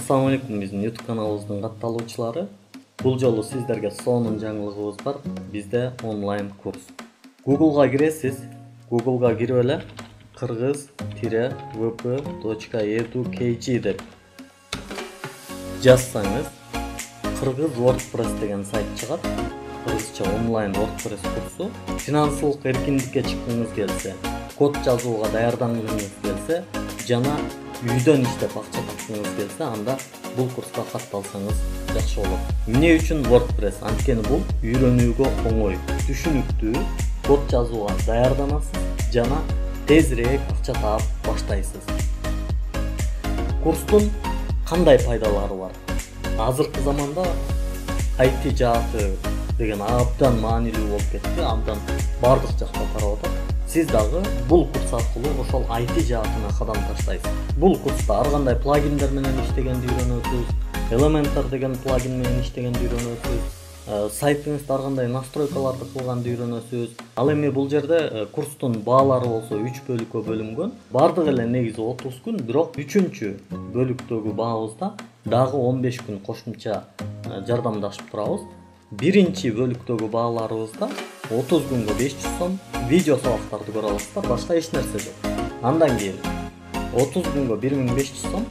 Assalamu alaikum, биздин YouTube каналыбыздын катталуучулары. Бул жолу сиздерге сонун жаңылыгыбыз бар. Бизде онлайн курс. Google'га киресиз. Google'га кирип эле kyrgyz-vp.edu.kg деп жазсаңыз, Кыргыз WordPress деген сайт чыгат. Кыргызча онлайн WordPress курсу. Финансылык эркиндикке чыккыңыз келсе, код жазууга даярдангыңыз келсе, жана үйдөн иштеп акча тапкыңыз келсе, анда бул курска катталсаңыз жакшы болот. Эмне үчүн WordPress? Анткени бул үйрөнүүгө оңой, түшүнүктүү, код жазууга даярданасыз жана тезирээк акча таап баштайсыз. Курстун кандай пайдалары бар? Азыркы заманда IT жааты деген абдан маанилүү болуп кетти, абдан бардык жакка тарап атат. Сиз дагы бул курс аркылуу ошол IT жаатына кадам таштайсыз. Бул курста ар кандай плагиндер менен иштегенди үйрөнөсүз, Elementor деген плагин менен иштегенди үйрөнөсүз, сайтыңызда ар кандай настройкаларды кылганды үйрөнөсүз. Ал эми бул жерде курстун баалары болсо 3 бөлүккө бөлүнгөн. Бардыгы эле негизи 30 күн, бирок 3-чү бөлүктөгү баабызда дагы 15 күн кошумча жардамдашып турабыз. Биринчи бөлүктөгү бааларыбызда 30 күнгө 500 сом, видео сабактарды көрө аласыздар, башка эч нерсе жок. Андан кийин 30 күнгө 1500 сом,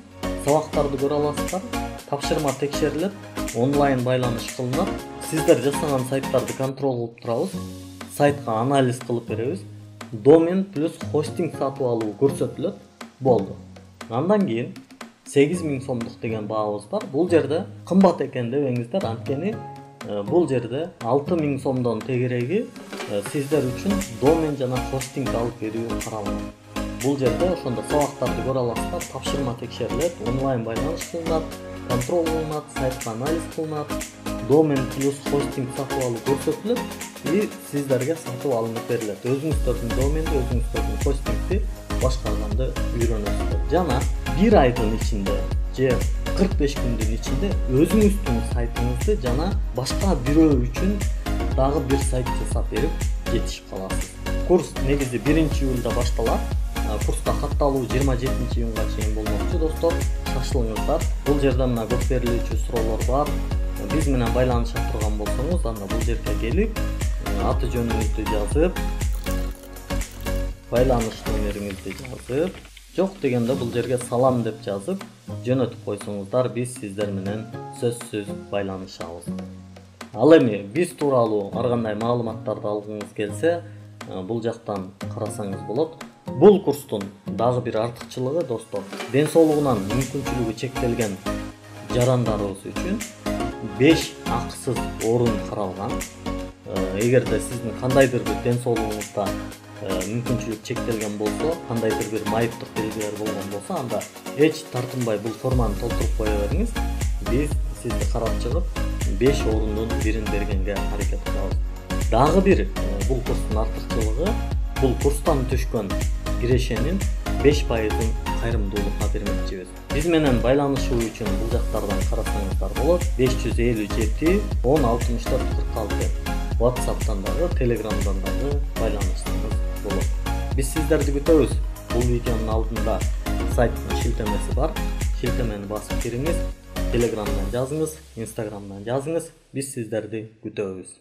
сабактарды көрө аласыздар, тапшырма текшерилет, онлайн байланыш кылынат. Сиздер жасаган сайттарды контрол кылып турабыз, сайтка анализ кылып беребиз, домен плюс хостинг сатып алуу көрсөтүлөт, болду. Андан кийин 8000 сомдук деген баабыз бар. Бул жерде кымбат экен дебеңиздер, анткени бул жерде 6000 сомдон тегереги сиздер үчүн домен жана хостинг алып берүү каралган. Бул жерде ошондо сабактарды көрө аласыздар, тапшырма текшерилет, онлайн байланыш кылынат, контрол кылынат, сайтка анализ кылынат, домен плюс хостинг сатып алуу көрсөтүлөт и сиздерге сатып алынып берилет. Өзүңүздөрдүн доменди, өзүңүздөрдүн хостингди башкарганды үйрөнөсүздөр. Жана 1 айдын ичинде же 45 күндүн ичинде өзүңүздүн сайтыңызды жана башка бирөө үчүн дагы бир сайт жасап берип жетишип каласыз. Курс негизи 1-июлда башталат. Курска катталуу 27-июнга чейин болмокчу, достор. Шашылыңыздар. Бул жерде мына көп берилүүчү суроолор бар. Биз менен байланыша турган болсоңуз, анда бул жерге келип, аты жөнүңүздү жазып, байланыш номериңизди жазып, жок дегенде бул жерге салам деп жазып, жөнөтүп койсоңуздар, биз сиздер менен сөзсүз байланышабыз. Ал эми биз тууралуу ар кандай маалыматтарды алгыңыз келсе, бул жактан карасаңыз болот. Бул курстун дагы бир артыкчылыгы, достор, ден соолугунан мүмкүнчүлүгү чектелген жарандарыбыз үчүн 5 акысыз орун каралган. Эгерде сиздин кандайдыр бир ден соолугуңузда мүмкүнчүлүк чектелген болсо, кандайдыр бир майыптык белгилер болгон болсо, анда эч тартынбай бул форманы толтуруп кое бериңиз. Биз сизди карап чыгып 5 орундун бирин бергенге аракет кылабыз. Дагы бир бул курстун артыкчылыгы, бул курстан түшкөн кирешенин 5%-ын кайрымдуулукка бермекчибиз. Биз менен байланышуу үчүн бул жактардан карасаңыздар болот. 557 10 64 46 WhatsApp'тан дагы, Telegram'дан дагы байланышсаңыз болот. Биз сиздерди күтөбүз. Бул видеонун алдында сайттын шилтемеси бар. Шилтемени басып кириңиз, Telegram'дан жазыңыз, Instagram'дан жазыңыз. Биз сиздерди күтөбүз.